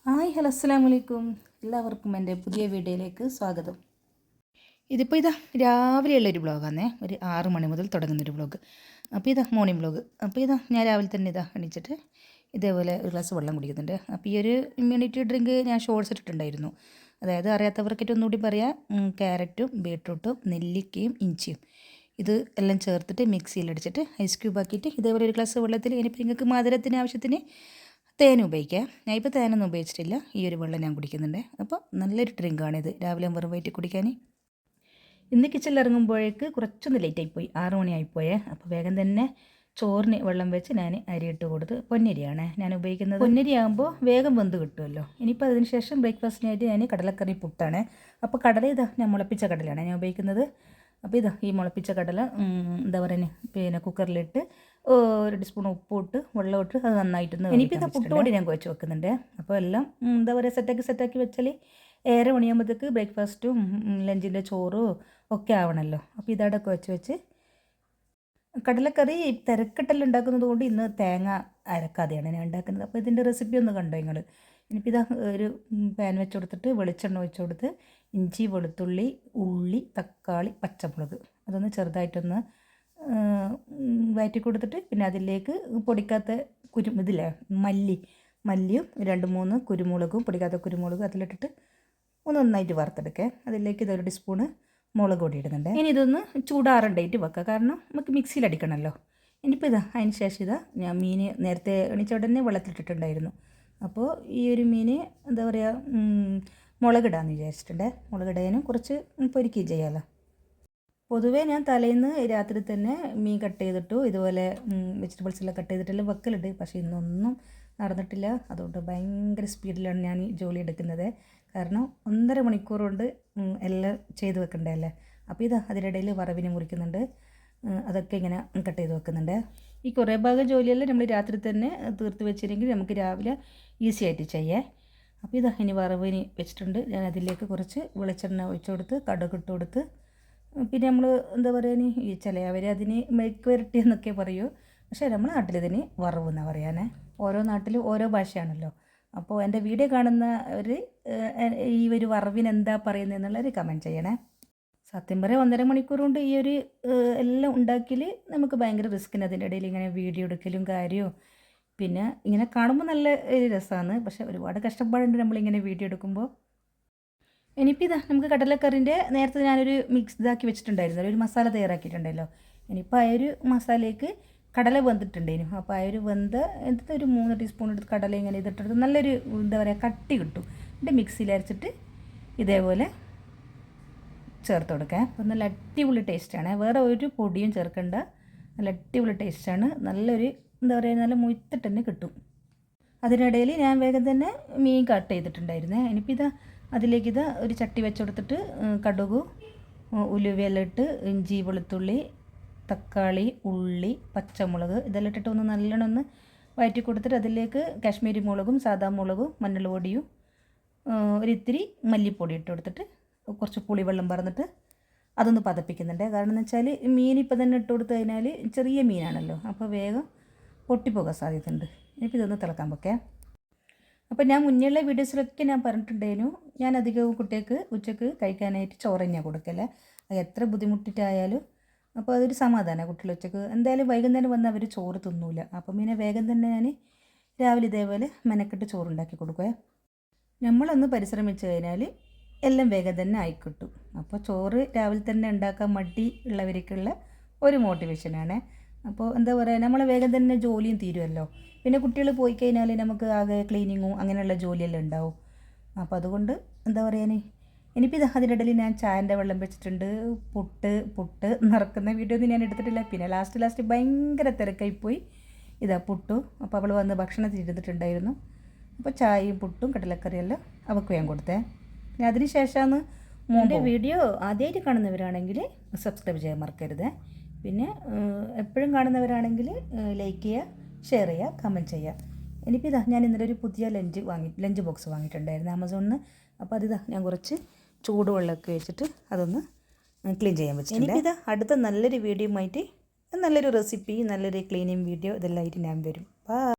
Hi hello അസ്സലാമു അലൈക്കും. എല്ലാവർക്കും എൻ്റെ പുതിയ വീഡിയോയിലേക്ക് സ്വാഗതം. ഇതിപ്പോൾ രാവിലെയുള്ളൊരു വ്ളോഗാണേ. ഒരു 6 മണി മുതൽ തുടങ്ങുന്നൊരു വ്ളോഗ്. അപ്പോൾ മോർണിംഗ് വ്ളോഗ്. അപ്പോൾ ഞാൻ രാവിലെ തന്നെ എണീച്ചിട്ട് ഇതേപോലെ ഒരു ഗ്ലാസ് വെള്ളം കുടിക്കുന്നുണ്ട്. അപ്പോൾ ഈ ഒരു ഇമ്മ്യൂണിറ്റി ഡ്രിങ്ക് ഞാൻ ഷോർട്സ് ഇട്ടിട്ടുണ്ടായിരുന്നു. അതായത് അറിയാത്തവർക്കിട്ട് ഒന്നുകൂടി പറയാം, ക്യാരറ്റും ബീട്രൂട്ടും നെല്ലിക്കയും ഇഞ്ചിയും ഇത് എല്ലാം ചേർത്തിട്ട് മിക്സിയിലടിച്ചിട്ട് ഐസ് ക്യൂബ് ആക്കിയിട്ട് ഇതേപോലെ ഒരു ഗ്ലാസ് വെള്ളത്തിൽ ഇനിയിപ്പോൾ നിങ്ങൾക്ക് മധുരത്തിന് ആവശ്യത്തിന് തേൻ ഉപയോഗിക്കാം. ഞാൻ ഇപ്പോൾ തേനൊന്നും ഉപയോഗിച്ചിട്ടില്ല, ഈ ഒരു വെള്ളം ഞാൻ കുടിക്കുന്നുണ്ട്. അപ്പോൾ നല്ലൊരു ഡ്രിങ്കാണിത് രാവിലെ വെറും വയറ്റിൽ കുടിക്കാൻ. ഇന്ന് കിച്ചണിൽ ഇറങ്ങുമ്പോഴേക്ക് കുറച്ചൊന്ന് ലേറ്റായിപ്പോയി, 6 മണിയായിപ്പോയേ. അപ്പോൾ വേഗം തന്നെ ചോറിന് വെള്ളം വെച്ച് ഞാൻ അരിയിട്ട് കൊടുത്ത്, പൊന്നരിയാണ് ഞാൻ ഉപയോഗിക്കുന്നത്. പൊന്നരി ആകുമ്പോൾ വേഗം വെന്ത് കിട്ടുമല്ലോ. ഇനിയിപ്പോൾ അതിന് ശേഷം ബ്രേക്ക്ഫാസ്റ്റിനായിട്ട് ഞാൻ കടലക്കറി പുട്ടാണ്. അപ്പോൾ കടല ഞാൻ മുളപ്പിച്ച കടലയാണ് ഞാൻ ഉപയോഗിക്കുന്നത്. അപ്പോൾ ഈ മുളപ്പിച്ച കടല എന്താ പറയുക, കുക്കറിലിട്ട് 1 ടീസ്പൂൺ ഉപ്പിട്ട് വെള്ളം ഇട്ട് അത് നന്നായിട്ടൊന്ന്. ഇനിയിപ്പോൾ പുട്ടുപൊടി ഞാൻ കുഴച്ച് വെക്കുന്നുണ്ട്. അപ്പോൾ എല്ലാം എന്താ പറയുക സെറ്റാക്കി വെച്ചാൽ 7 മണിയാകുമ്പോഴത്തേക്ക് ബ്രേക്ക്ഫാസ്റ്റും ലഞ്ചിൻ്റെ ചോറും ഒക്കെ ആവണമല്ലോ. അപ്പോൾ ഇതവിടെ വെച്ച് കടലക്കറി തിരക്കിട്ടെല്ലാം ഉണ്ടാക്കുന്നത് കൊണ്ട് ഇന്ന് തേങ്ങ അരക്കാതെയാണ് ഞാൻ ഉണ്ടാക്കുന്നത്. അപ്പോൾ ഇതിൻ്റെ റെസിപ്പി ഒന്ന് കണ്ടോ നിങ്ങൾ. ഇനിയിപ്പോൾ ഒരു പാൻ വെച്ച് കൊടുത്തിട്ട് വെളിച്ചെണ്ണ ഒഴിച്ച് കൊടുത്ത് ഇഞ്ചി വെളുത്തുള്ളി ഉള്ളി തക്കാളി പച്ചമുളക് അതൊന്ന് ചെറുതായിട്ടൊന്ന് വഴറ്റി കൊടുത്തിട്ട് പിന്നെ അതിലേക്ക് പൊടിക്കാത്ത മല്ലിയും 2-3 കുരുമുളകും പൊടിക്കാത്ത കുരുമുളകും അതിലിട്ടിട്ട് ഒന്ന് നന്നായിട്ട് വറുത്തെടുക്കുക. അതിലേക്ക് 1 ടീസ്പൂണ് മുളക് പൊടി ഇടുന്നുണ്ട്. ഇനി ഇതൊന്ന് ചൂടാറണ്ടായിട്ട് വെക്കുക, കാരണം നമുക്ക് മിക്സിയിൽ അടിക്കണമല്ലോ. ഇനിയിപ്പോൾ അതിന് ശേഷം ഞാൻ മീൻ നേരത്തെ എണീച്ച ഉടനെ വെള്ളത്തിലിട്ടിട്ടുണ്ടായിരുന്നു. അപ്പോൾ ഈ ഒരു മീൻ എന്താ പറയുക, മുളകിടാമെന്ന് വിചാരിച്ചിട്ടുണ്ട്. മുളകിടാനും കുറച്ച് പൊരിക്കുകയും ചെയ്യാമല്ലോ. പൊതുവേ ഞാൻ തലേന്ന് രാത്രി തന്നെ മീൻ കട്ട് ചെയ്തിട്ടു ഇതുപോലെ വെജിറ്റബിൾസെല്ലാം കട്ട് ചെയ്തിട്ടെല്ലാം വെക്കലുണ്ട്. പക്ഷേ ഇന്നൊന്നും നടന്നിട്ടില്ല. അതുകൊണ്ട് ഭയങ്കര സ്പീഡിലാണ് ഞാൻ ഈ ജോലി എടുക്കുന്നത്. കാരണം 1.5 മണിക്കൂർ കൊണ്ട് എല്ലാം ചെയ്ത് വെക്കണ്ടല്ലേ. അപ്പോൾ അതിനിടയിൽ വറവിന് മുറിക്കുന്നുണ്ട്, അതൊക്കെ ഇങ്ങനെ കട്ട് ചെയ്ത് വെക്കുന്നുണ്ട്. ഈ കുറേ ഭാഗം ജോലിയെല്ലാം നമ്മൾ രാത്രി തന്നെ തീർത്ത് വെച്ചില്ലെങ്കിൽ നമുക്ക് രാവിലെ ഈസി ആയിട്ട് ചെയ്യാം. അപ്പോൾ ഇനി വറവിന് വെച്ചിട്ടുണ്ട്. ഞാൻ അതിലേക്ക് കുറച്ച് വെളിച്ചെണ്ണ ഒഴിച്ച് കൊടുത്ത് കടുക് ഇട്ട് കൊടുത്ത്, പിന്നെ നമ്മൾ എന്താ പറയുക, ഈ ചിലവർ അതിന് മെഴുക്ക് വരട്ടി എന്നൊക്കെ പറയൂ. പക്ഷേ നമ്മുടെ നാട്ടിലിതിന് വറവ് എന്നാണ് പറയാനേ. ഓരോ നാട്ടിലും ഓരോ ഭാഷയാണല്ലോ. അപ്പോൾ എൻ്റെ വീഡിയോ കാണുന്ന ഈ ഒരു വറവിന് എന്താ പറയുന്നത് എന്നുള്ളൊരു കമൻറ്റ് ചെയ്യണേ. സത്യം പറയാം 1.5 മണിക്കൂർ കൊണ്ട് ഈ ഒരു എല്ലാം ഉണ്ടാക്കിയാൽ നമുക്ക് ഭയങ്കര റിസ്ക്കിന്. അതിൻ്റെ ഇടയിൽ ഇങ്ങനെ വീഡിയോ എടുക്കലും കാര്യവും പിന്നെ ഇങ്ങനെ കാണുമ്പോൾ നല്ല ഒരു രസമാണ്. പക്ഷേ ഒരുപാട് കഷ്ടപ്പാടുണ്ട് നമ്മളിങ്ങനെ വീഡിയോ എടുക്കുമ്പോൾ. ഇനിയിപ്പോൾ നമുക്ക് കടലക്കറിൻ്റെ നേരത്തെ ഞാനൊരു മിക്സ് ഇതാക്കി വെച്ചിട്ടുണ്ടായിരുന്നു, ഒരു മസാല തയ്യാറാക്കിയിട്ടുണ്ടല്ലോ. ഇനിയിപ്പോൾ ആ ഒരു മസാലയ്ക്ക് കടല വെന്തിട്ടുണ്ടേനു. അപ്പോൾ ആ ഒരു ഒരു 3 ടീസ്പൂൺ എടുത്ത് കടല ഇങ്ങനെ ഇതിട്ടെടുത്ത് നല്ലൊരു എന്താ പറയുക കട്ടി കിട്ടും. എന്നിട്ട് മിക്സിയിൽ അരച്ചിട്ട് ഇതേപോലെ ചേർത്ത് കൊടുക്കാം. അപ്പോൾ നല്ല അടിപൊളി ടേസ്റ്റാണ്. വേറെ ഒരു പൊടിയും ചേർക്കേണ്ട, നല്ല അടിപൊളി ടേസ്റ്റാണ്. നല്ലൊരു എന്താ പറയുക, നല്ല മുയ്ത്തിട്ട് തന്നെ കിട്ടും. അതിനിടയിൽ ഞാൻ വേഗം തന്നെ മീൻ കട്ട് ചെയ്തിട്ടുണ്ടായിരുന്നേ. ഇനിയിപ്പോൾ അതിലേക്ക് ഒരു ചട്ടി വെച്ച് കൊടുത്തിട്ട് കടുക് ഉലുവയെല്ലാം ഇട്ട് ഇഞ്ചി വെളുത്തുള്ളി തക്കാളി ഉള്ളി പച്ചമുളക് ഇതെല്ലാം ഇട്ടിട്ട് ഒന്ന് നല്ലോണം ഒന്ന് വഴറ്റി കൊടുത്തിട്ട് അതിലേക്ക് കാശ്മീരി മുളകും സാദാ മുളകും മഞ്ഞൾ പൊടിയും ഒരിത്തിരി മല്ലിപ്പൊടി ഇട്ട് കൊടുത്തിട്ട് കുറച്ച് പുളിവെള്ളം പറഞ്ഞിട്ട് അതൊന്ന് പതപ്പിക്കുന്നുണ്ട്. കാരണം എന്ന് വെച്ചാൽ മീൻ ഇപ്പം തന്നെ ഇട്ട് കൊടുത്തു കഴിഞ്ഞാൽ ചെറിയ മീനാണല്ലോ, അപ്പോൾ വേഗം പൊട്ടിപ്പോകാൻ സാധ്യതയുണ്ട്. ഇനിയിപ്പോൾ ഇതൊന്ന് തിളക്കാൻ വെക്കാം. അപ്പോൾ ഞാൻ മുന്നേയുള്ള വീഡിയോസിലൊക്കെ ഞാൻ പറഞ്ഞിട്ടുണ്ടായിരുന്നു, ഞാൻ അധികവും കുട്ടികൾക്ക് ഉച്ചക്ക് കഴിക്കാനായിട്ട് ചോറ് തന്നെയാണ് കൊടുക്കല്ലേ. അത് എത്ര ബുദ്ധിമുട്ടിട്ടായാലും അപ്പോൾ അതൊരു സമാധാനമാണ്. കുട്ടികൾ ഉച്ചക്ക് എന്തായാലും വൈകുന്നേരം വന്ന് അവർ ചോറ് തിന്നൂല. അപ്പം പിന്നെ വേഗം തന്നെ ഞാൻ രാവിലെ ഇതേപോലെ മെനക്കെട്ട് ചോറുണ്ടാക്കി കൊടുക്കുക. നമ്മളൊന്ന് പരിശ്രമിച്ച് കഴിഞ്ഞാൽ എല്ലാം വേഗം തന്നെ ആയിക്കിട്ടും. അപ്പോൾ ചോറ് രാവിലെ തന്നെ ഉണ്ടാക്കാൻ മടി ഉള്ളവർക്കുള്ള ഒരു മോട്ടിവേഷനാണ്. അപ്പോൾ എന്താ പറയുക, നമ്മളെ വേഗം തന്നെ ജോലിയും തീരുമല്ലോ. പിന്നെ കുട്ടികൾ പോയി കഴിഞ്ഞാൽ നമുക്ക് ആകെ ക്ലീനിങ്ങും അങ്ങനെയുള്ള ജോലിയെല്ലാം ഉണ്ടാവും. അപ്പോൾ അതുകൊണ്ട് എന്താ പറയുക, ഇനിയിപ്പോൾ അതിനിടയിൽ ഞാൻ ചായൻ്റെ വെള്ളം വെച്ചിട്ടുണ്ട്. പുട്ട് നിറക്കുന്ന വീഡിയോ ഒന്നും ഞാൻ എടുത്തിട്ടില്ല. പിന്നെ ലാസ്റ്റ് ഭയങ്കര തിരക്കായിപ്പോയി. പുട്ടു. അപ്പോൾ അവൾ വന്ന് ഭക്ഷണത്തിൽ ഇരുന്നിട്ടുണ്ടായിരുന്നു. അപ്പോൾ ചായയും പുട്ടും കടലക്കറിയെല്ലാം അവൾക്ക് ഞാൻ കൊടുത്തേ. പിന്നെ അതിന് ശേഷമാണ് എൻ്റെ വീഡിയോ ആദ്യമായിട്ട് കാണുന്നവരാണെങ്കിൽ സബ്സ്ക്രൈബ് ചെയ്യാൻ മറക്കരുത്. പിന്നെ എപ്പോഴും കാണുന്നവരാണെങ്കിൽ ലൈക്ക് ചെയ്യുക, ഷെയർ ചെയ്യുക, കമൻറ്റ് ചെയ്യുക. ഇനിയിപ്പോൾ ഞാൻ ഇന്നലെ ഒരു പുതിയ ലഞ്ച് ബോക്സ് വാങ്ങിയിട്ടുണ്ടായിരുന്നു ആമസോണിൽ നിന്ന്. അപ്പോൾ ഞാൻ കുറച്ച് ചൂടുവെള്ളമൊക്കെ വെച്ചിട്ട് അതൊന്ന് ക്ലീൻ ചെയ്യാൻ വെച്ചിട്ടുണ്ട്. ഇനിയിപ്പോൾ അടുത്ത നല്ലൊരു വീഡിയോ ആയിട്ട് നല്ലൊരു റെസിപ്പി നല്ലൊരു ക്ലീനിങ് വീഡിയോ ഇതെല്ലാം ആയിട്ട് ഞാൻ വരും.